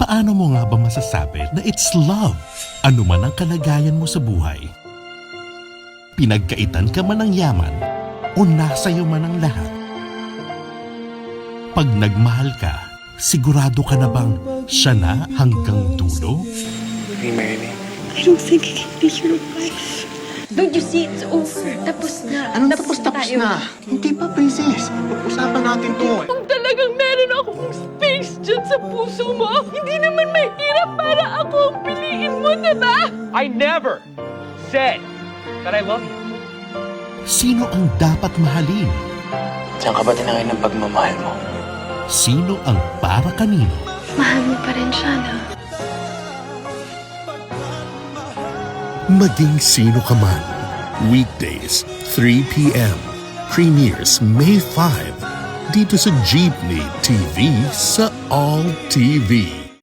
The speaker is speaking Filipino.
Paano mo nga ba masasabi na it's love? Ano man ang kalagayan mo sa buhay. Pinagkaitan ka man ng yaman o nasa iyo man ang lahat. Pag nagmahal ka, sigurado ka na bang siya na hanggang dulo? Will you marry me? I don't think I can be your wife. Don't you see? It's over. Tapos na. Anong tapos na? Hindi pa, princess. Pag-usapan natin to. Kung talagang meron akong space dyan sa puso mo, hindi naman mahirap para ako ang piliin mo, diba? I never said that I love you. Sino ang dapat mahalin? Diyan ka ba tinangin ng pagmamahal mo? Sino ang para kanino? Mahal mo pa rin siya, no? Maging sino ka man. Weekdays, 3 p.m. Premieres May 5. Dito sa Jeepney TV sa All TV.